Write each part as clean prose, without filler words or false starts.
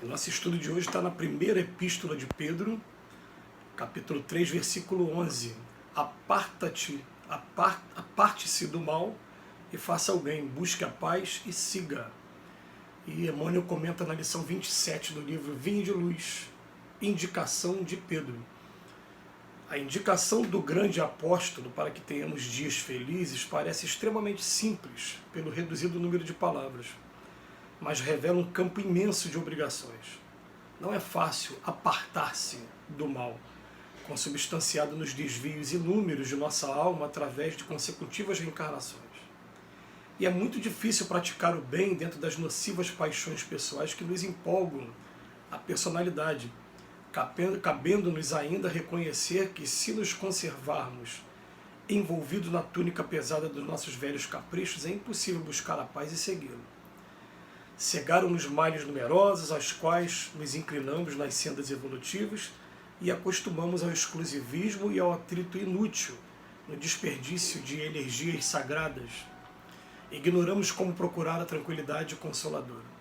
O nosso estudo de hoje está na primeira epístola de Pedro, capítulo 3, versículo 11. Aparta-te, aparte-se do mal e faça o bem, busque a paz e siga. E Emmanuel comenta na lição 27 do livro Vinho de Luz, indicação de Pedro. A indicação do grande apóstolo para que tenhamos dias felizes parece extremamente simples, pelo reduzido número de palavras, mas revela um campo imenso de obrigações. Não é fácil apartar-se do mal, consubstanciado nos desvios inúmeros de nossa alma através de consecutivas reencarnações. E é muito difícil praticar o bem dentro das nocivas paixões pessoais que nos empolgam a personalidade, cabendo-nos ainda reconhecer que, se nos conservarmos envolvidos na túnica pesada dos nossos velhos caprichos, é impossível buscar a paz e segui-lo. Cegaram-nos males numerosos, aos quais nos inclinamos nas sendas evolutivas e acostumamos ao exclusivismo e ao atrito inútil, no desperdício de energias sagradas. Ignoramos como procurar a tranquilidade consoladora.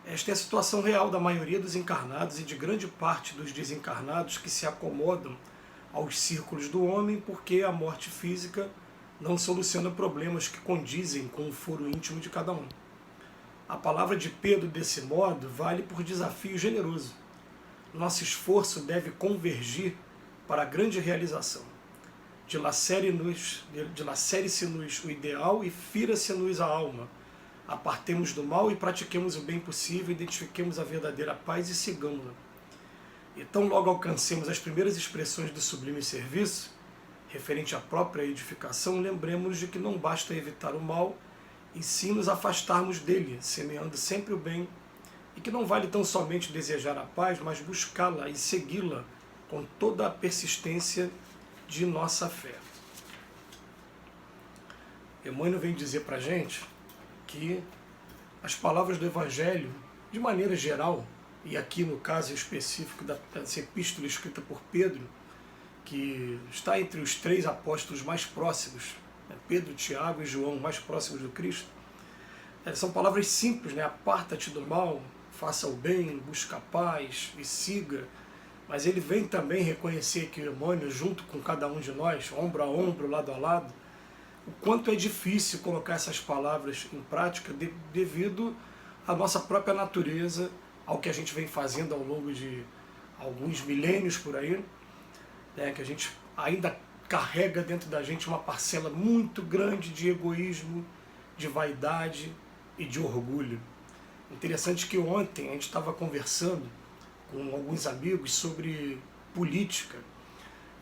Esta é a situação real da maioria dos encarnados e de grande parte dos desencarnados que se acomodam aos círculos do homem porque a morte física não soluciona problemas que condizem com o foro íntimo de cada um. A palavra de Pedro, desse modo, vale por desafio generoso. Nosso esforço deve convergir para a grande realização. Dilacere-se-nos o ideal e fira-se-nos a alma. Apartemos do mal e pratiquemos o bem possível, identifiquemos a verdadeira paz e sigamos-la. E tão logo alcancemos as primeiras expressões do sublime serviço, referente à própria edificação, lembremos de que não basta evitar o mal, e sim nos afastarmos dele, semeando sempre o bem, e que não vale tão somente desejar a paz, mas buscá-la e segui-la com toda a persistência de nossa fé. Emmanuel vem dizer para a gente que as palavras do Evangelho, de maneira geral, e aqui no caso específico dessa epístola escrita por Pedro, que está entre os três apóstolos mais próximos, Pedro, Tiago e João, mais próximos do Cristo, são palavras simples, né? Aparta-te do mal, faça o bem, busca a paz e siga. Mas ele vem também reconhecer que o Emmanuel, junto com cada um de nós, ombro a ombro, lado a lado, o quanto é difícil colocar essas palavras em prática devido à nossa própria natureza, ao que a gente vem fazendo ao longo de alguns milênios por aí, né? Que a gente ainda carrega dentro da gente uma parcela muito grande de egoísmo, de vaidade e de orgulho. Interessante que ontem a gente estava conversando com alguns amigos sobre política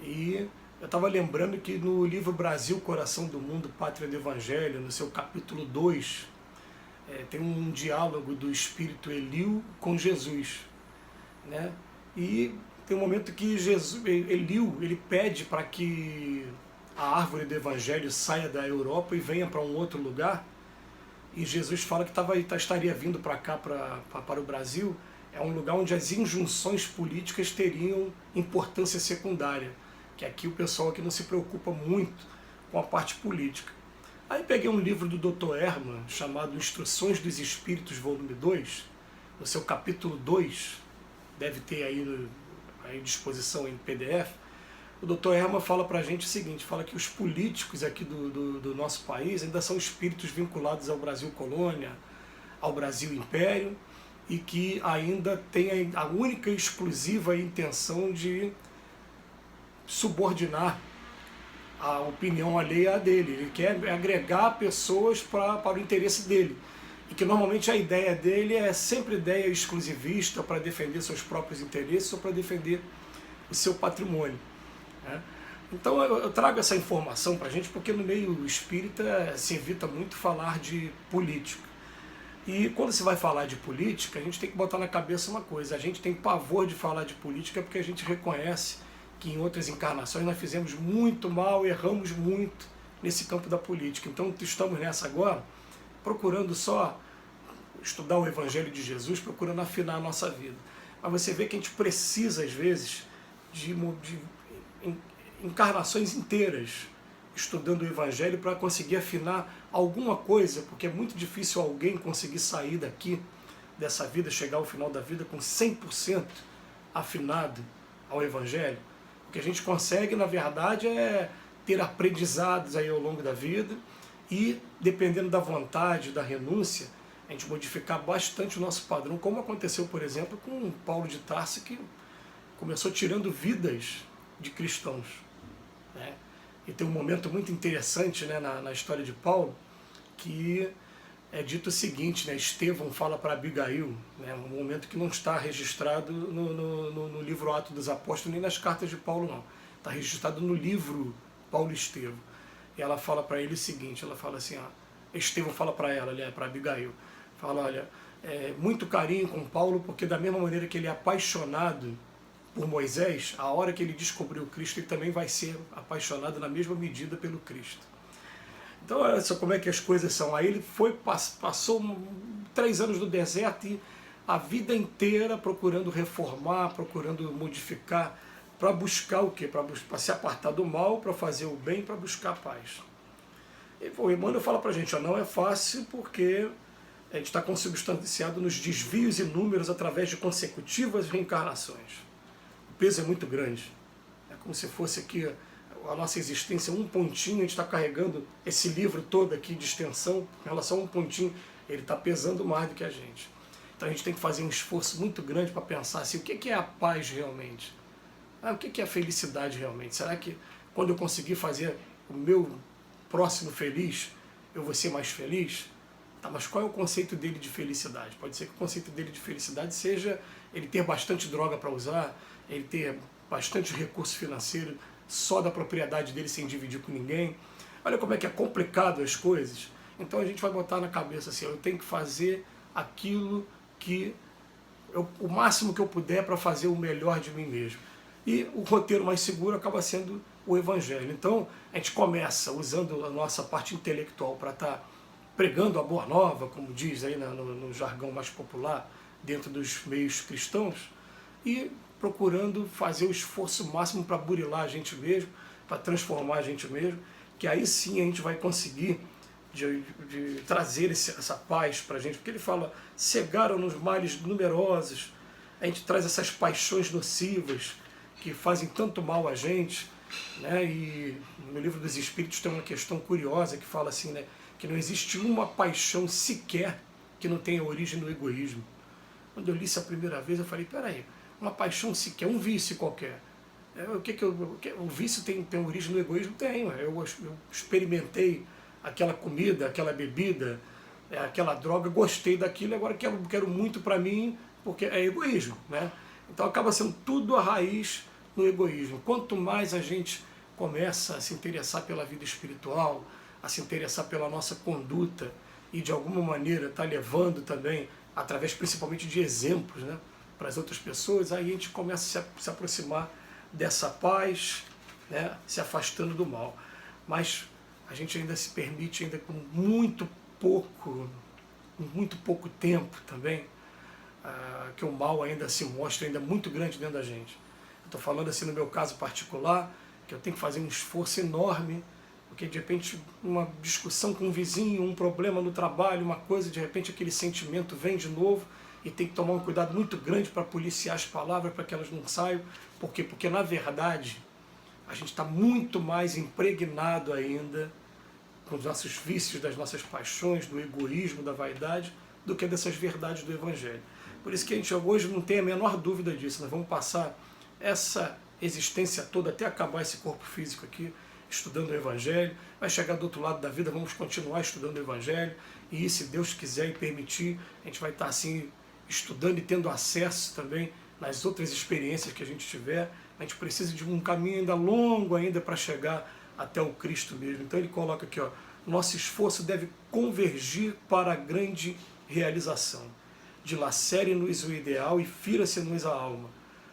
e eu estava lembrando que no livro Brasil, Coração do Mundo, Pátria do Evangelho, no seu capítulo 2, tem um diálogo do espírito Eliu com Jesus, né? E tem um momento que Eliu ele pede para que a árvore do Evangelho saia da Europa e venha para um outro lugar, e Jesus fala que estaria vindo para cá, para o Brasil. É um lugar onde as injunções políticas teriam importância secundária, que aqui o pessoal aqui não se preocupa muito com a parte política. Aí peguei um livro do Dr. Hermann, chamado Instruções dos Espíritos, volume 2, no seu capítulo 2, deve ter aí à disposição em PDF. O Dr. Hermann fala para a gente o seguinte, fala que os políticos aqui do nosso país ainda são espíritos vinculados ao Brasil Colônia, ao Brasil Império, e que ainda tem a única e exclusiva intenção de subordinar a opinião alheia à dele. Ele quer agregar pessoas para o interesse dele. E que normalmente a ideia dele é sempre ideia exclusivista para defender seus próprios interesses ou para defender o seu patrimônio, né? Então eu trago essa informação para a gente porque no meio espírita se evita muito falar de política. E quando se vai falar de política, a gente tem que botar na cabeça uma coisa: a gente tem pavor de falar de política porque a gente reconhece que em outras encarnações nós fizemos muito mal, erramos muito nesse campo da política. Então estamos nessa agora, procurando só estudar o Evangelho de Jesus, procurando afinar a nossa vida. Mas você vê que a gente precisa, às vezes, de encarnações inteiras estudando o Evangelho para conseguir afinar alguma coisa, porque é muito difícil alguém conseguir sair daqui dessa vida, chegar ao final da vida com 100% afinado ao Evangelho. O que a gente consegue, na verdade, é ter aprendizados aí ao longo da vida e, dependendo da vontade, da renúncia, a gente modificar bastante o nosso padrão, como aconteceu, por exemplo, com Paulo de Tarso, que começou tirando vidas de cristãos, né? E tem um momento muito interessante, né, na história de Paulo, que é dito o seguinte, né, Estevão fala para Abigail, né, um momento que não está registrado no livro Atos dos Apóstolos, nem nas cartas de Paulo não, está registrado no livro Paulo e Estevão. E ela fala para ele o seguinte, ela fala assim, Estevão fala para ela, para Abigail, fala, olha, muito carinho com Paulo, porque da mesma maneira que ele é apaixonado por Moisés, a hora que ele descobriu Cristo, ele também vai ser apaixonado na mesma medida pelo Cristo. Então, olha só como é que as coisas são. Aí ele passou 3 anos no deserto e a vida inteira procurando reformar, procurando modificar, para buscar o quê? Para se apartar do mal, para fazer o bem, para buscar a paz. E o Emmanuel fala para a gente, não é fácil porque a gente está consubstanciado nos desvios inúmeros através de consecutivas reencarnações. O peso é muito grande. É como se fosse aqui a nossa existência, um pontinho, a gente está carregando esse livro todo aqui de extensão, em relação a um pontinho, ele está pesando mais do que a gente. Então a gente tem que fazer um esforço muito grande para pensar assim, o que é a paz realmente? O que é a felicidade realmente? Será que quando eu conseguir fazer o meu próximo feliz, eu vou ser mais feliz? Tá, mas qual é o conceito dele de felicidade? Pode ser que o conceito dele de felicidade seja ele ter bastante droga para usar, ele ter bastante recurso financeiro, só da propriedade dele sem dividir com ninguém. Olha como é que é complicado as coisas. Então a gente vai botar na cabeça assim, eu tenho que fazer aquilo que o máximo que eu puder para fazer o melhor de mim mesmo. E o roteiro mais seguro acaba sendo o Evangelho. Então a gente começa usando a nossa parte intelectual para estar pregando a boa nova, como diz aí no jargão mais popular, dentro dos meios cristãos, e procurando fazer o esforço máximo para burilar a gente mesmo, para transformar a gente mesmo, que aí sim a gente vai conseguir de trazer essa paz para a gente, porque ele fala, cegaram-nos males numerosos, a gente traz essas paixões nocivas que fazem tanto mal a gente, né? E no livro dos Espíritos tem uma questão curiosa que fala assim, né, que não existe uma paixão sequer que não tenha origem no egoísmo. Quando eu li isso a primeira vez, eu falei, peraí, uma paixão sequer, um vício qualquer. O vício tem origem no egoísmo? Tem. Eu experimentei aquela comida, aquela bebida, aquela droga, gostei daquilo, agora quero muito para mim, porque é egoísmo, né? Então acaba sendo tudo a raiz no egoísmo. Quanto mais a gente começa a se interessar pela vida espiritual, a se interessar pela nossa conduta e de alguma maneira está levando também, através principalmente de exemplos, né, para as outras pessoas, aí a gente começa a se aproximar dessa paz, né, se afastando do mal. Mas a gente ainda se permite, ainda com muito pouco tempo também, que o mal ainda se mostra ainda muito grande dentro da gente. Estou falando assim no meu caso particular, que eu tenho que fazer um esforço enorme, porque de repente uma discussão com um vizinho, um problema no trabalho, uma coisa, de repente aquele sentimento vem de novo e tem que tomar um cuidado muito grande para policiar as palavras para que elas não saiam. Por quê? Porque na verdade a gente está muito mais impregnado ainda com os nossos vícios, das nossas paixões, do egoísmo, da vaidade, do que dessas verdades do Evangelho. Por isso que a gente hoje não tem a menor dúvida disso. Nós vamos passar essa existência toda até acabar esse corpo físico aqui, estudando o Evangelho. Vai chegar do outro lado da vida, vamos continuar estudando o Evangelho. E se Deus quiser e permitir, a gente vai estar assim, estudando e tendo acesso também nas outras experiências que a gente tiver. A gente precisa de um caminho ainda longo ainda para chegar até o Cristo mesmo. Então ele coloca aqui, nosso esforço deve convergir para a grande realização. Dilacere-nos o ideal e fira-se-nos a alma.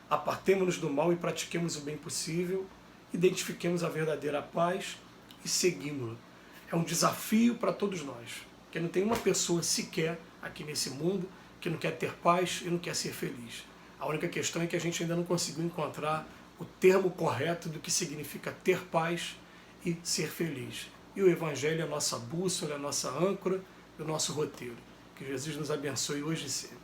Apartemo-nos do mal e pratiquemos o bem possível, identifiquemos a verdadeira paz e seguimos-la. É um desafio para todos nós, porque não tem uma pessoa sequer aqui nesse mundo que não quer ter paz e não quer ser feliz. A única questão é que a gente ainda não conseguiu encontrar o termo correto do que significa ter paz e ser feliz. E o Evangelho é a nossa bússola, é a nossa âncora, é o nosso roteiro. Que Jesus nos abençoe hoje e sempre.